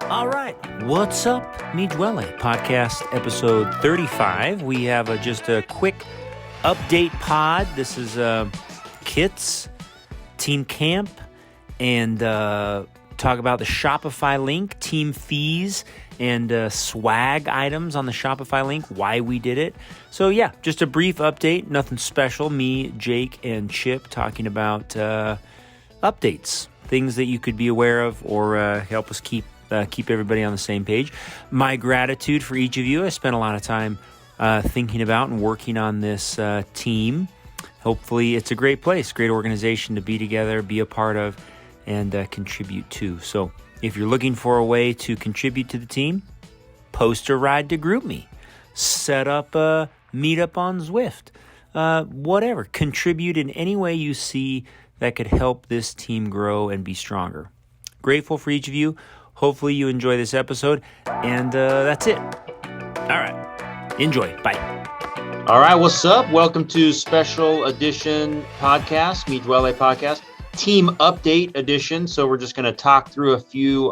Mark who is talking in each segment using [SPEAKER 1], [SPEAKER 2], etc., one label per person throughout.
[SPEAKER 1] All right, what's up, me Duole, podcast episode 35. We have just a quick update pod. This is kits, team camp, and talk about the Shopify link, team fees, and swag items on the Shopify link, why we did it. So yeah, just a brief update, nothing special. Me, Jake, and Chip talking about updates, things that you could be aware of or help us keep everybody on the same page. My gratitude for each of you. I spent a lot of time thinking about and working on this team. Hopefully it's a great place, great organization to be together, be a part of, and contribute to. So if you're looking for a way to contribute to the team, post a ride to GroupMe, set up a meetup on Zwift, whatever. Contribute in any way you see that could help this team grow and be stronger. Grateful for each of you. Hopefully you enjoy this episode, and that's it. All right. Enjoy. Bye. All right. What's up? Welcome to special edition podcast, Meet Duole podcast, team update edition. So we're just going to talk through a few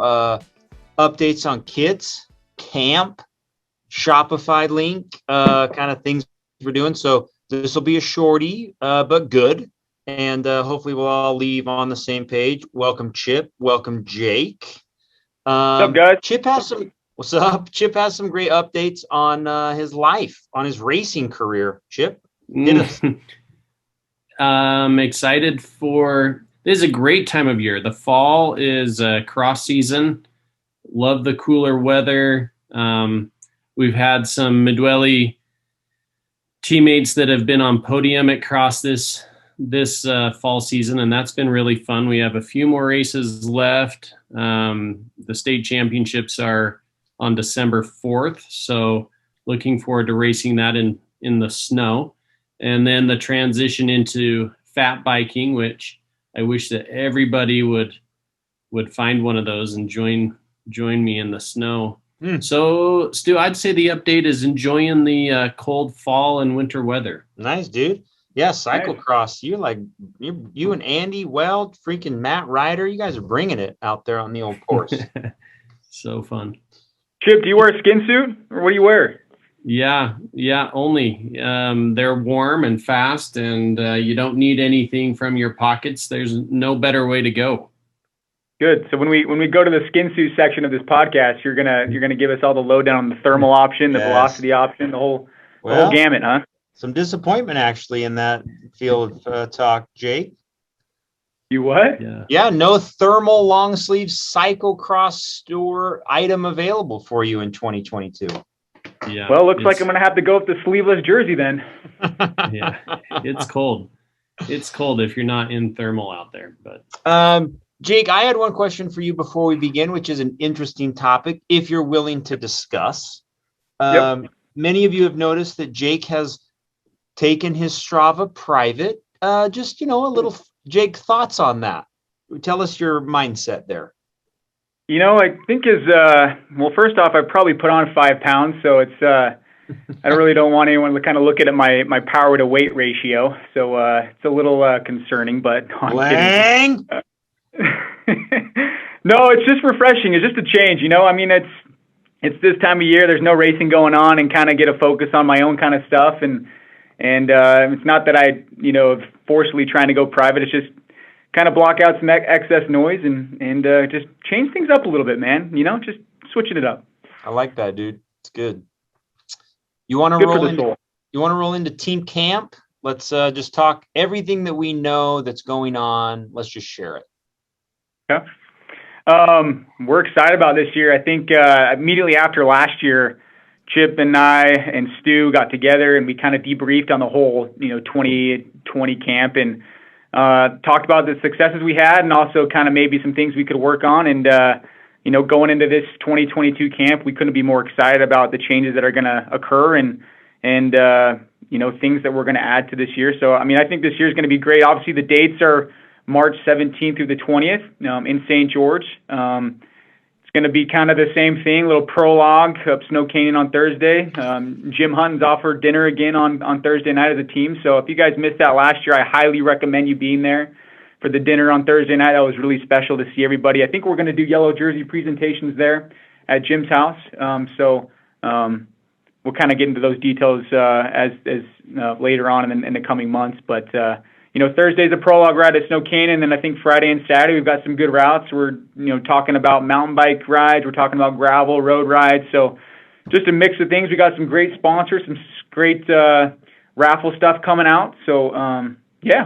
[SPEAKER 1] updates on kits, camp, Shopify link, kind of things we're doing. So this will be a shorty, but good. And hopefully we'll all leave on the same page. Welcome, Chip. Welcome, Jake.
[SPEAKER 2] What's up, guys?
[SPEAKER 1] What's up? Chip has some great updates on his life, on his racing career. Chip, hit us.
[SPEAKER 3] I'm excited this is a great time of year. The fall is cross season. Love the cooler weather. We've had some Midwelly teammates that have been on podium at cross this fall season, and that's been really fun. We have a few more races left. The state championships are on December 4th, so looking forward to racing that in the snow. And then the transition into fat biking, which I wish that everybody would find one of those and join me in the snow. So, Stu, I'd say the update is enjoying the cold fall and winter weather.
[SPEAKER 1] Nice, dude. Yeah, cyclocross. You and Andy Weld, freaking Matt Ryder. You guys are bringing it out there on the old course.
[SPEAKER 3] So fun.
[SPEAKER 2] Chip, do you wear a skin suit or what do you wear?
[SPEAKER 3] Yeah, only. They're warm and fast, and you don't need anything from your pockets. There's no better way to go.
[SPEAKER 2] Good. So when we go to the skin suit section of this podcast, you're gonna give us all the lowdown on the thermal option, the velocity option, the whole gamut, huh?
[SPEAKER 1] Some disappointment actually in that field of talk, Jake.
[SPEAKER 2] You what?
[SPEAKER 1] Yeah, no thermal long sleeve cyclocross store item available for you in 2022.
[SPEAKER 3] Yeah.
[SPEAKER 2] Well, looks like I'm gonna have to go with the sleeveless jersey then.
[SPEAKER 3] Yeah, it's cold. It's cold if you're not in thermal out there. But
[SPEAKER 1] Jake, I had one question for you before we begin, which is an interesting topic, if you're willing to discuss.
[SPEAKER 2] Yep.
[SPEAKER 1] Many of you have noticed that Jake has taken his Strava private. Just, a little, Jake, thoughts on that? Tell us your mindset there.
[SPEAKER 2] I think first off, I probably put on 5 pounds, so it's, I really don't want anyone to kind of look at my power to weight ratio. So it's a little concerning, but
[SPEAKER 1] Lang?
[SPEAKER 2] No, it's just refreshing. It's just a change, I mean, it's this time of year, there's no racing going on and kind of get a focus on my own kind of stuff. And it's not that I, forcefully trying to go private. It's just kind of block out some excess noise and just change things up a little bit, man. Just switching it up.
[SPEAKER 1] I like that, dude. It's good. You want to roll into team camp? Let's just talk everything that we know that's going on. Let's just share it.
[SPEAKER 2] Yeah. We're excited about this year. I think immediately after last year, Chip and I and Stu got together and we kind of debriefed on the whole, 2020 camp and talked about the successes we had and also kind of maybe some things we could work on. And, going into this 2022 camp, we couldn't be more excited about the changes that are going to occur and things that we're going to add to this year. So, I think this year is going to be great. Obviously, the dates are March 17th through the 20th in St. George. It's going to be kind of the same thing, little prologue up Snow Canyon on Thursday. Jim Hunton's offered dinner again on Thursday night as a team. So if you guys missed that last year, I highly recommend you being there. for the dinner on Thursday night. That was really special to see everybody. I think we're going to do yellow jersey presentations there at Jim's house. We'll kind of get into those details as later on in the coming months. But Thursday's a prologue ride at Snow Canyon, and then I think Friday and Saturday we've got some good routes. We're talking about mountain bike rides. We're talking about gravel road rides. So just a mix of things. We got some great sponsors, some great raffle stuff coming out. So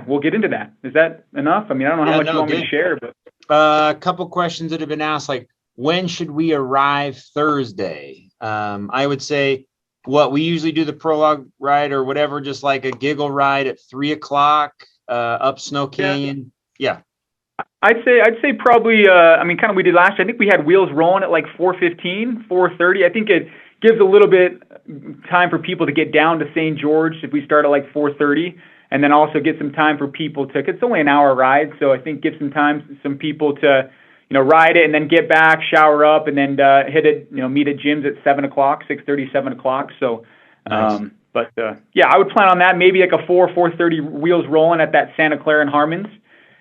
[SPEAKER 2] we'll get into that. Is that enough? I mean, I don't know how much you want me to share, but
[SPEAKER 4] a couple questions that have been asked, like when should we arrive Thursday? I would say we usually do the prologue ride or whatever, just like a giggle ride at 3:00 up Snow Canyon. Yeah.
[SPEAKER 2] I'd say probably kind of we did last year. I think we had wheels rolling at like 4:15, 4:30. I think it gives a little bit time for people to get down to St. George if we start at like 4:30, and then also get some time for people to, it's only an hour ride, so I think give some people to ride it and then get back, shower up, and then hit it, meet at Jim's at 7:00, 6:30, 7:00. So, nice. I would plan on that. Maybe like a 4:30 wheels rolling at that Santa Clara and Harmons,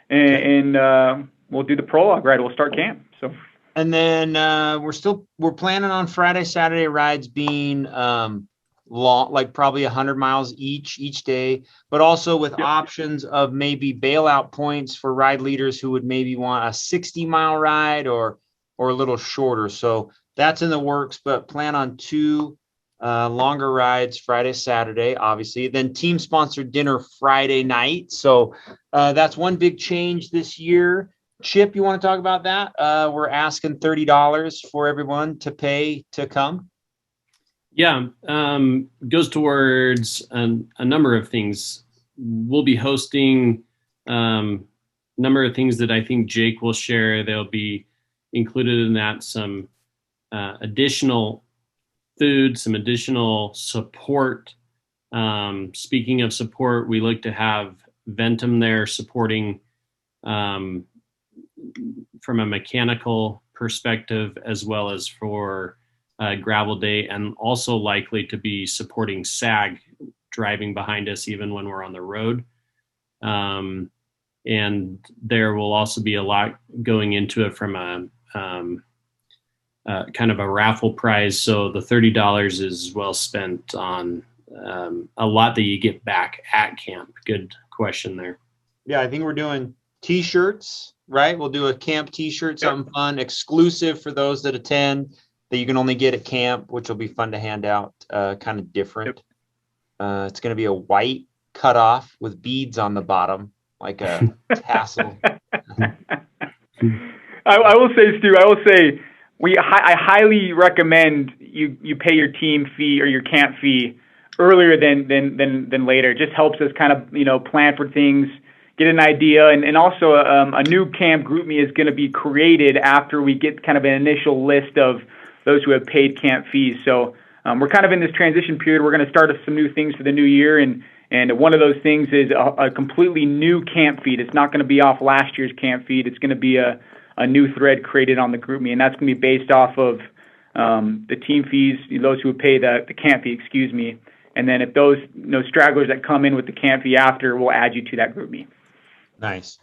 [SPEAKER 2] and we'll do the prologue ride. We'll start camp. So,
[SPEAKER 4] and then we're planning on Friday, Saturday rides being long, like probably 100 miles each day, but also with options of maybe bailout points for ride leaders who would maybe want a 60-mile ride or a little shorter. So that's in the works, but plan on 2 longer rides Friday, Saturday, obviously, then team sponsored dinner Friday night. So that's one big change this year. Chip, you want to talk about that? We're asking $30 for everyone to pay to come.
[SPEAKER 3] Yeah, goes towards a number of things. We'll be hosting a number of things that I think Jake will share. There'll be included in that some additional food, some additional support. Speaking of support, we look to have Ventum there supporting from a mechanical perspective, as well as for gravel day, and also likely to be supporting SAG driving behind us even when we're on the road. And there will also be a lot going into it from a kind of a raffle prize. So the $30 is well spent on a lot that you get back at camp. Good question there.
[SPEAKER 4] Yeah, I think we're doing t-shirts, right? We'll do a camp t-shirt, something fun, exclusive for those that attend, that you can only get at camp, which will be fun to hand out, kind of different. It's going to be a white cutoff with beads on the bottom, like a tassel.
[SPEAKER 2] I will say, Stu, I highly recommend you pay your team fee or your camp fee earlier than later. It just helps us kind of, plan for things, get an idea, and also a new camp group me is going to be created after we get kind of an initial list of those who have paid camp fees. So we're kind of in this transition period. We're going to start some new things for the new year, and one of those things is a completely new camp feed. It's not going to be off last year's camp feed. It's going to be a new thread created on the group me, and that's going to be based off of the team fees, those who pay the camp fee, and then if those stragglers that come in with the camp fee after, we'll add you to that group me.
[SPEAKER 4] Nice.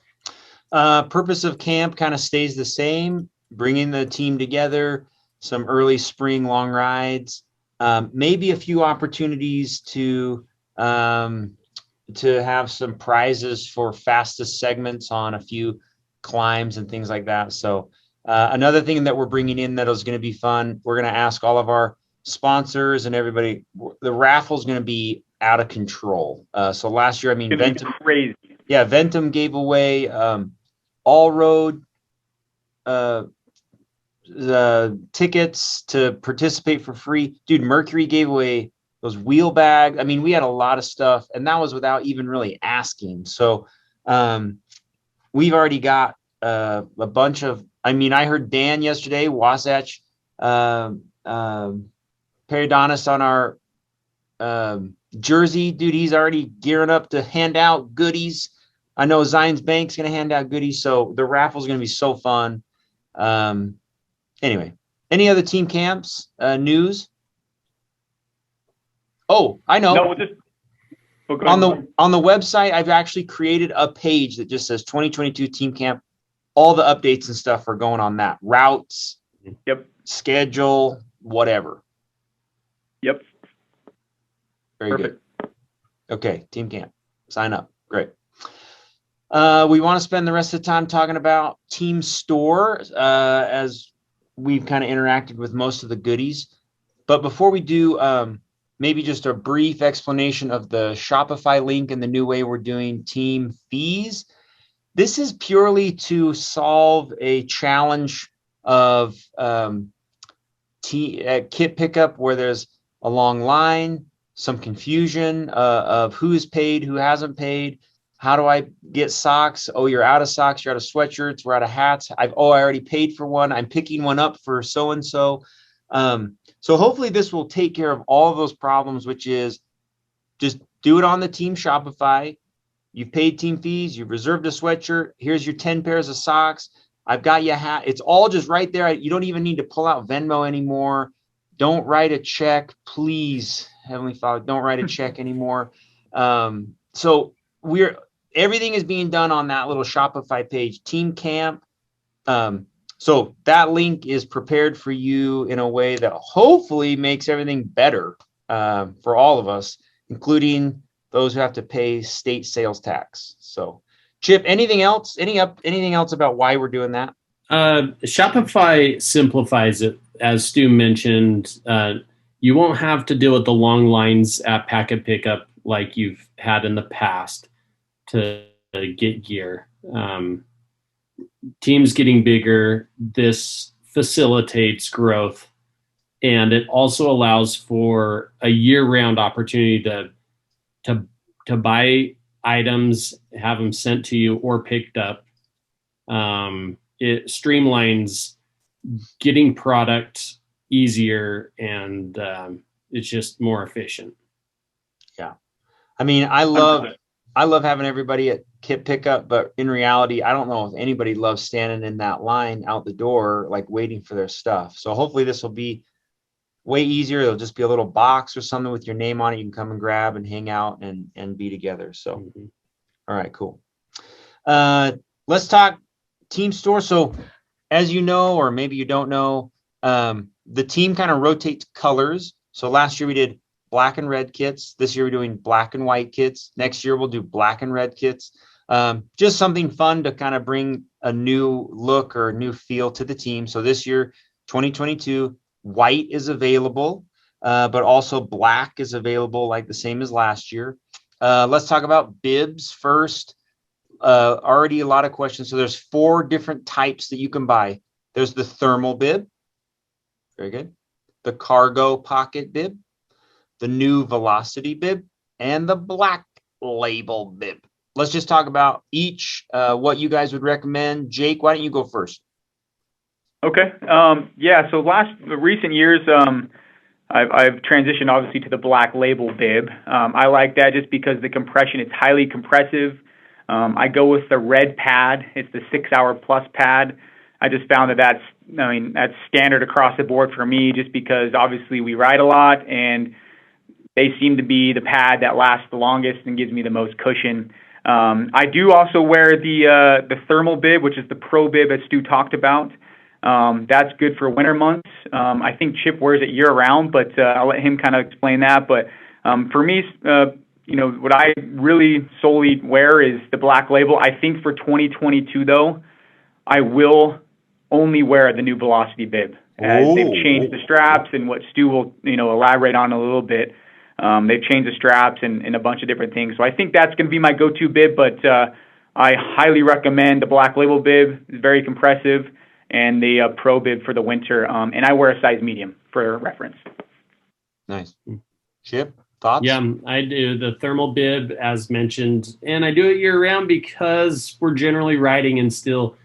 [SPEAKER 4] Purpose of camp kind of stays the same, bringing the team together, some early spring long rides, maybe a few opportunities to have some prizes for fastest segments on a few climbs and things like that. So another thing that we're bringing in that is going to be fun, we're going to ask all of our sponsors and everybody, the raffle is going to be out of control. So last year, Ventum,
[SPEAKER 2] crazy.
[SPEAKER 4] Yeah, Ventum gave away all road tickets to participate for free. Dude, Mercury gave away those wheel bags. We had a lot of stuff, and that was without even really asking. So we've already got a bunch of, I heard Dan yesterday, Wasatch Periodonis on our jersey. Dude, he's already gearing up to hand out goodies. I know Zions Bank's going to hand out goodies, so the raffle is going to be so fun. Anyway, any other team camps news? Oh, I know.
[SPEAKER 2] No, we'll just
[SPEAKER 4] On the website, I've actually created a page that just says 2022 Team Camp. All the updates and stuff are going on that. Routes, schedule, whatever.
[SPEAKER 2] Yep.
[SPEAKER 4] Very
[SPEAKER 2] Perfect.
[SPEAKER 4] good. Okay, Team Camp. Sign up. Great. We want to spend the rest of the time talking about Team Store as we've kind of interacted with most of the goodies. But before we do, maybe just a brief explanation of the Shopify link and the new way we're doing team fees. This is purely to solve a challenge of kit pickup where there's a long line, some confusion of who's paid, who hasn't paid. How do I get socks? Oh, you're out of socks. You're out of sweatshirts. We're out of hats. I already paid for one. I'm picking one up for so-and-so. So hopefully this will take care of all of those problems, which is just do it on the team Shopify. You've paid team fees. You've reserved a sweatshirt. Here's your 10 pairs of socks. I've got you a hat. It's all just right there. You don't even need to pull out Venmo anymore. Don't write a check, please. Heavenly Father, don't write a check anymore. So everything is being done on that little Shopify page, Team Camp. So that link is prepared for you in a way that hopefully makes everything better for all of us, including those who have to pay state sales tax. So, Chip, anything else? Anything else about why we're doing that?
[SPEAKER 3] Shopify simplifies it, as Stu mentioned. You won't have to deal with the long lines at packet pickup like you've had in the past to get gear. Teams getting bigger, this facilitates growth, and it also allows for a year-round opportunity to buy items, have them sent to you or picked up. It streamlines getting product easier, and it's just more efficient.
[SPEAKER 4] Yeah, I mean, I love having everybody at kit pickup, but in reality, I don't know if anybody loves standing in that line out the door, like waiting for their stuff. So hopefully this will be way easier. It'll just be a little box or something with your name on it. You can come and grab and hang out and be together. So, All right, cool. Let's talk Team Store. So as you know, or maybe you don't know, the team kind of rotates colors. So last year we did black and red kits. This year we're doing black and white kits. Next year we'll do black and red kits. Just something fun to kind of bring a new look or a new feel to the team. So this year, 2022, white is available, but also black is available, like the same as last year. Let's talk about bibs first. Already a lot of questions. So there's 4 different types that you can buy. There's the thermal bib. Very good. The cargo pocket bib, the new velocity bib, and the black label bib. Let's just talk about each, what you guys would recommend. Jake, why don't you go first?
[SPEAKER 2] Okay. So recent years, I've transitioned obviously to the black label bib. I like that just because the compression, it's highly compressive. I go with the red pad. It's the 6-hour plus pad. I just found that's standard across the board for me, just because obviously we ride a lot and they seem to be the pad that lasts the longest and gives me the most cushion. I do also wear the thermal bib, which is the pro bib as Stu talked about. That's good for winter months. I think Chip wears it year round, but I'll let him kind of explain that. But for me, what I really solely wear is the black label. I think for 2022 though, I will only wear the new velocity bib as they've changed the straps, and what Stu will elaborate on a little bit. They've changed the straps and a bunch of different things. So I think that's going to be my go-to bib, but I highly recommend the black label bib. It's very compressive, and the pro bib for the winter. And I wear a size medium for reference.
[SPEAKER 4] Nice. Chip, thoughts?
[SPEAKER 3] Yeah, I do the thermal bib as mentioned, and I do it year round because we're generally riding in still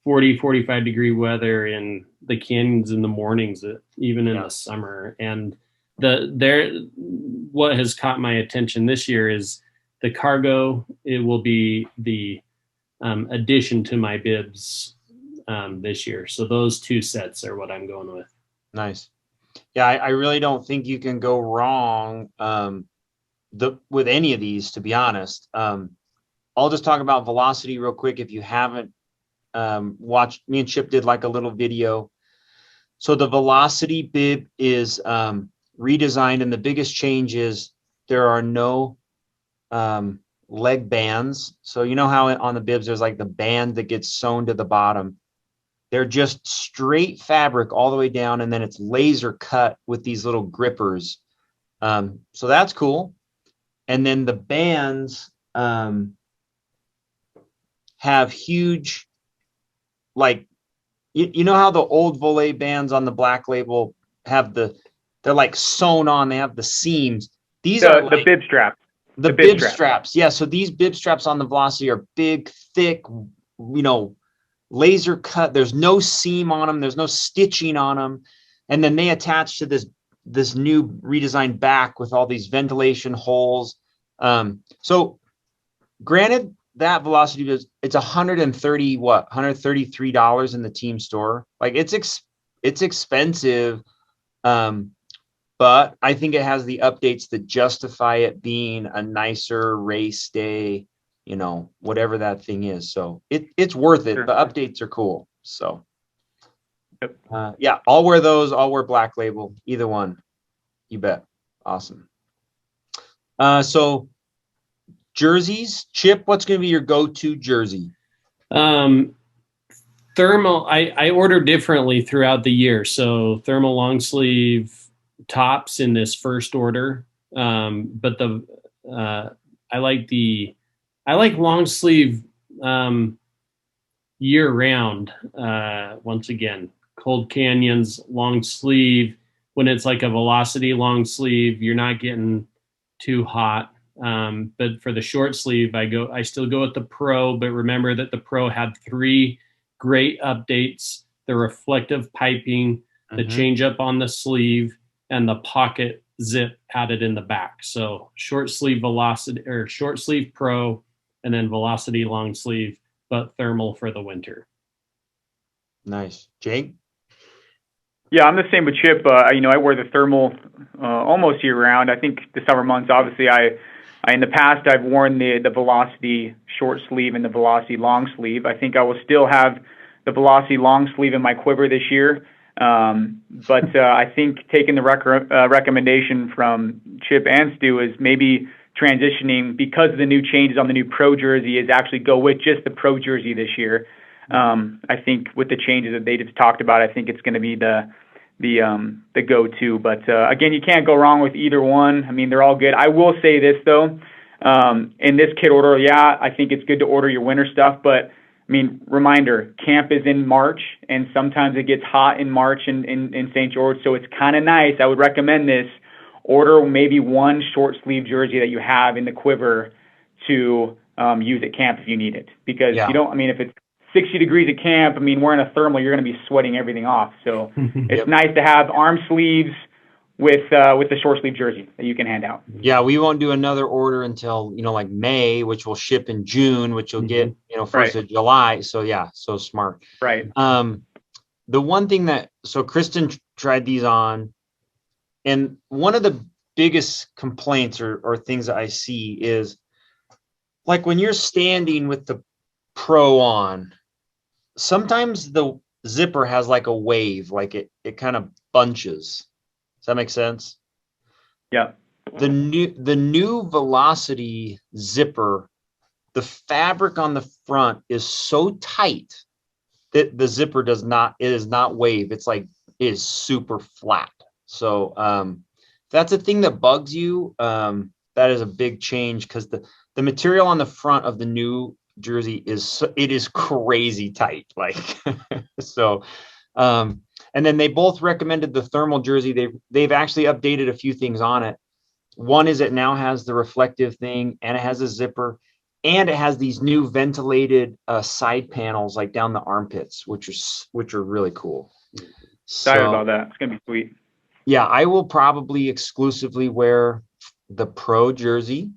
[SPEAKER 3] 40, 45 degree weather in the canyons in the mornings, even in the summer. And what has caught my attention this year is the cargo. It will be the addition to my bibs this year. So those 2 sets are what I'm going with.
[SPEAKER 4] Nice. Yeah, I really don't think you can go wrong with any of these, to be honest. I'll just talk about Velocity real quick. If you haven't watched, me and Chip did like a little video. So the Velocity bib is redesigned, and the biggest change is there are no leg bands. So you know how on the bibs there's like the band that gets sewn to the bottom. They're just straight fabric all the way down, and then it's laser cut with these little grippers. So that's cool. And then the bands have huge, like, you know how the old Duole bands on the Black Label have they're like sewn on, they have the seams. These are
[SPEAKER 2] the bib straps.
[SPEAKER 4] The bib straps. Yeah. So these bib straps on the Velocity are big, thick, laser cut. There's no seam on them. There's no stitching on them. And then they attach to this new redesigned back with all these ventilation holes. So granted, that Velocity it's $133 in the team store. Like it's expensive. But I think it has the updates that justify it being a nicer race day, whatever that thing is. So it's worth it.
[SPEAKER 2] Sure.
[SPEAKER 4] The updates are cool. So yeah, I'll wear those. I'll wear Black Label, either one. You bet. Awesome. So jerseys, Chip, what's going to be your go-to jersey?
[SPEAKER 3] Thermal, I order differently throughout the year. So thermal long sleeve tops in this first order. But I like long sleeve year round. Once again, Cold Canyons long sleeve. When it's like a Velocity long sleeve, you're not getting too hot. But for the short sleeve, I still go with the Pro, but remember that the Pro had 3 great updates: the reflective piping, the change up on the sleeve, and the pocket zip added in the back. So short sleeve Velocity, or short sleeve Pro, and then Velocity long sleeve, but thermal for the winter.
[SPEAKER 4] Nice. Jake?
[SPEAKER 2] Yeah, I'm the same with Chip. I wear the thermal almost year round. I think the summer months, obviously, I in the past I've worn the Velocity short sleeve and the Velocity long sleeve. I think I will still have the Velocity long sleeve in my quiver this year. But I think taking the recommendation from Chip and Stu is maybe transitioning, because of the new changes on the new Pro jersey, is actually go with just the Pro jersey this year. I think with the changes that they just talked about, I think it's going to be the go-to. But again, you can't go wrong with either one. I mean, they're all good. I will say this though, in this kit order, yeah, I think it's good to order your winter stuff, but I mean, reminder, camp is in March, and sometimes it gets hot in March in St. George, so it's kind of nice. I would recommend this. Order maybe one short sleeve jersey that you have in the quiver to use at camp if you need it. Because if it's 60 degrees at camp, wearing a thermal, you're going to be sweating everything off. So it's nice to have arm sleeves with the short sleeve jersey that you can hand out.
[SPEAKER 4] Yeah, we won't do another order until like May, which will ship in June, which you'll get 1st of July. So yeah, so smart.
[SPEAKER 2] Right.
[SPEAKER 4] The one thing so Kristen tried these on, and one of the biggest complaints or things that I see is like when you're standing with the Pro on, sometimes the zipper has like a wave, like it kind of bunches. Does that make sense?
[SPEAKER 2] Yeah.
[SPEAKER 4] The new Velocity zipper, the fabric on the front is so tight that the zipper is not wave. It is super flat. So if that's a thing that bugs you, that is a big change, because the material on the front of the new jersey is crazy tight. Like so. And then they both recommended the thermal jersey. They've actually updated a few things on it. One is it now has the reflective thing, and it has a zipper, and it has these new ventilated side panels like down the armpits, which are really cool.
[SPEAKER 2] Excited about that. It's gonna be sweet.
[SPEAKER 4] Yeah, I will probably exclusively wear the Pro jersey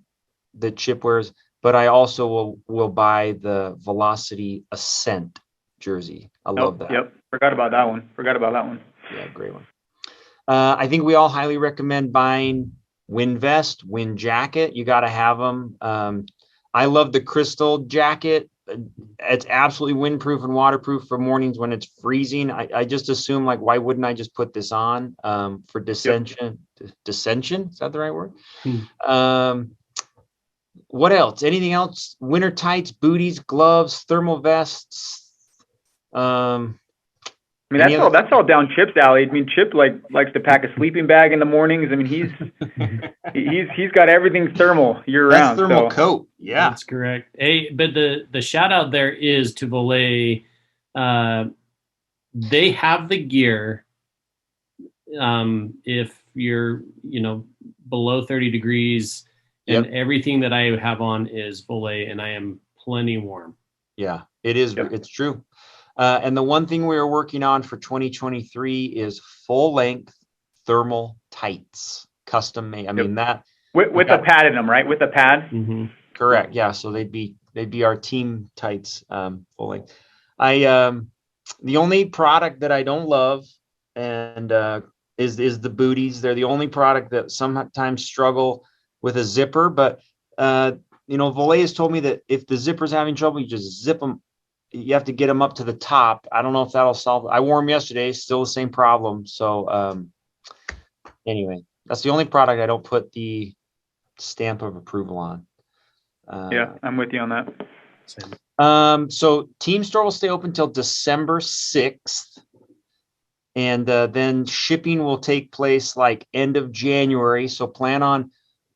[SPEAKER 4] that Chip wears, but I also will buy the Velocity Ascent jersey. I love that.
[SPEAKER 2] Yep. Forgot about that one.
[SPEAKER 4] Yeah, great one. I think we all highly recommend buying wind vest, wind jacket. You got to have them. I love the crystal jacket. It's absolutely windproof and waterproof for mornings when it's freezing. I just assume, like, why wouldn't I just put this on for dissension? Yep. Dissension, is that the right word? What else? Anything else? Winter tights, booties, gloves, thermal vests.
[SPEAKER 2] I mean, that's all down Chip's alley. I mean, Chip likes to pack a sleeping bag in the mornings. I mean, he's got everything thermal year round.
[SPEAKER 4] That's thermal coat. Yeah,
[SPEAKER 3] that's correct. Hey, but the shout out there is to Duole. They have the gear. If you're below 30 degrees, and everything that I have on is Duole, and I am plenty warm.
[SPEAKER 4] Yeah, it is. Yep. It's true. And the one thing we are working on for 2023 is full length thermal tights, custom made. I mean that
[SPEAKER 2] with a pad in them, right? With a pad.
[SPEAKER 4] Mm-hmm. Correct. Yeah. So they'd be our team tights, full length. The only product that I don't love and is the booties. They're the only product that sometimes struggle with a zipper. But Duole has told me that if the zipper's having trouble, you just zip them. You have to get them up to the top. I don't know if that'll solve it. I wore them yesterday, still the same problem. So anyway, that's the only product I don't put the stamp of approval on.
[SPEAKER 2] Yeah, I'm with you on that.
[SPEAKER 4] So Team Store will stay open till December 6th. And then shipping will take place like end of January. So plan on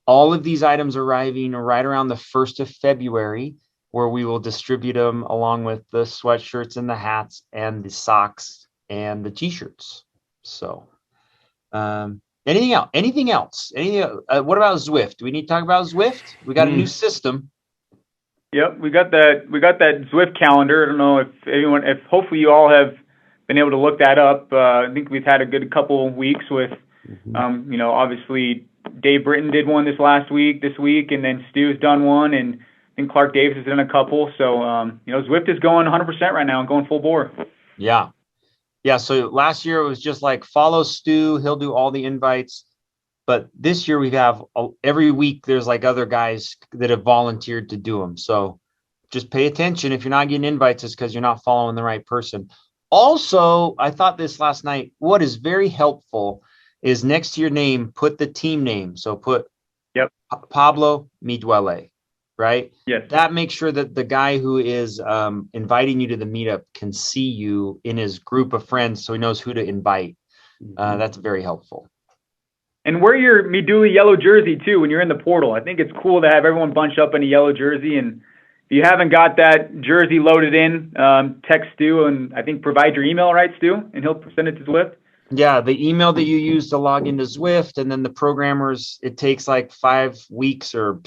[SPEAKER 4] all of these items arriving right around the 1st of February, where we will distribute them along with the sweatshirts and the hats and the socks and the t-shirts. So anything else? What about Zwift? Do we need to talk about Zwift? We got a new system.
[SPEAKER 2] Yep, we got that Zwift calendar. I don't know if hopefully you all have been able to look that up. I think we've had a good couple of weeks with, obviously Dave Britton did one this week, and then Stu's done one, and I think Clark Davis has done a couple. So, Zwift is going 100% right now and going full bore.
[SPEAKER 4] Yeah. Yeah. So last year it was just like follow Stu. He'll do all the invites. But this year we have every week there's like other guys that have volunteered to do them. So just pay attention. If you're not getting invites, it's because you're not following the right person. Also, I thought this last night, what is very helpful is next to your name, put the team name. So put Pablo Mi Duole, right?
[SPEAKER 2] Yes.
[SPEAKER 4] That makes sure that the guy who is inviting you to the meetup can see you in his group of friends so he knows who to invite. That's very helpful.
[SPEAKER 2] And wear your Miduli yellow jersey too when you're in the portal. I think it's cool to have everyone bunch up in a yellow jersey. And if you haven't got that jersey loaded in, text Stu and I think provide your email, right, Stu? And he'll send it to Zwift.
[SPEAKER 4] Yeah, the email that you use to log into Zwift, and then the programmers, it takes like 5 weeks or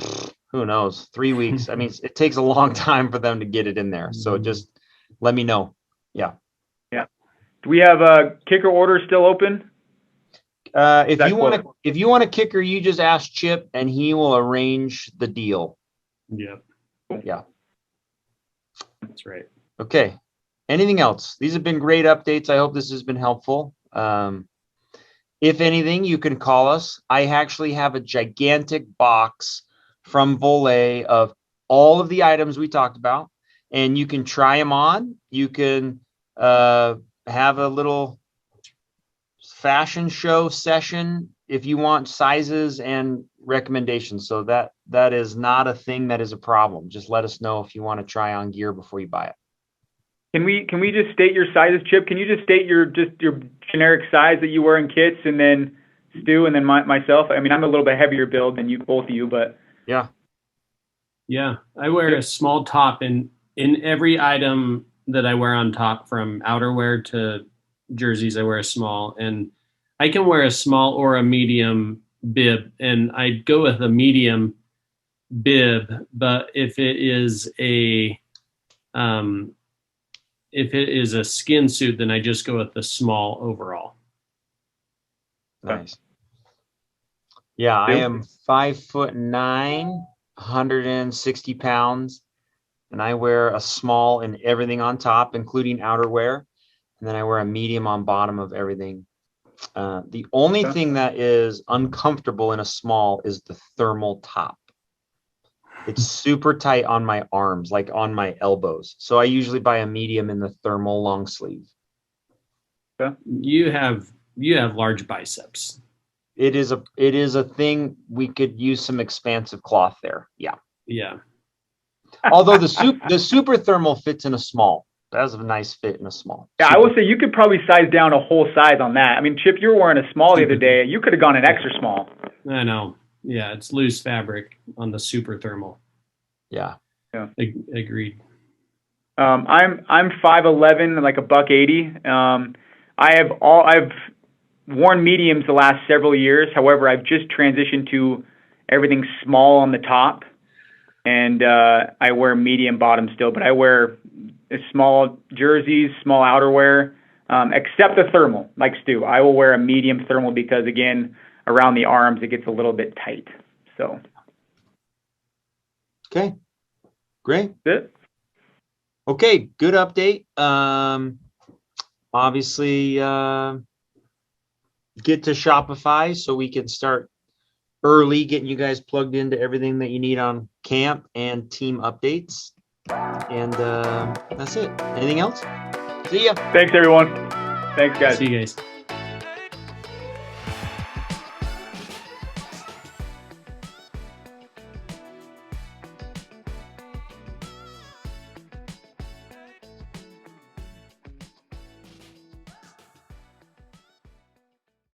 [SPEAKER 4] who knows, 3 weeks. I mean, it takes a long time for them to get it in there. So just let me know. Yeah.
[SPEAKER 2] Yeah. Do we have a kicker order still open?
[SPEAKER 4] If you want a kicker, you just ask Chip and he will arrange the deal.
[SPEAKER 3] Yeah.
[SPEAKER 4] Yeah.
[SPEAKER 3] That's right.
[SPEAKER 4] Okay. Anything else? These have been great updates. I hope this has been helpful. If anything, you can call us. I actually have a gigantic box from Duole of all of the items we talked about, and you can try them on. You can have a little fashion show session if you want sizes and recommendations. So that is not a thing that is a problem. Just let us know if you want to try on gear before you buy it.
[SPEAKER 2] Can we just state your sizes, Chip? Can you just state your generic size that you wear in kits, and then Stu, and then myself? I mean, I'm a little bit heavier build than both of you, but
[SPEAKER 4] yeah.
[SPEAKER 3] I wear a small top in every item that I wear on top, from outerwear to jerseys. I wear a small, and I can wear a small or a medium bib, and I go with a medium bib. But if it is a skin suit, then I just go with the small overall.
[SPEAKER 4] Nice. Yeah, I am 5'9", 160 pounds, and I wear a small in everything on top, including outerwear. And then I wear a medium on bottom of everything. The only thing that is uncomfortable in a small is the thermal top. It's super tight on my arms, like on my elbows. So I usually buy a medium in the thermal long sleeve.
[SPEAKER 3] You have large biceps.
[SPEAKER 4] It is a thing. We could use some expansive cloth there. Yeah.
[SPEAKER 3] Yeah.
[SPEAKER 4] Although the super thermal fits in a small. That has a nice fit in a small.
[SPEAKER 2] Yeah, I will say you could probably size down a whole size on that. I mean, Chip, you were wearing a small the other day. You could have gone an extra small.
[SPEAKER 3] I know. Yeah, it's loose fabric on the super thermal.
[SPEAKER 4] Yeah.
[SPEAKER 3] Agreed.
[SPEAKER 2] I'm 5'11", like $180. I've worn mediums the last several years. However, I've just transitioned to everything small on the top, and I wear medium bottom still. But I wear small jerseys, small outerwear, except the thermal. Like Stu, I will wear a medium thermal because again, around the arms it gets a little bit tight. So.
[SPEAKER 4] Okay. Great.
[SPEAKER 2] That's it.
[SPEAKER 4] Okay, good update. Obviously, get to Shopify so we can start early getting you guys plugged into everything that you need on camp and team updates. And that's it. Anything else? See ya.
[SPEAKER 2] Thanks, everyone. Thanks, guys.
[SPEAKER 3] See you guys.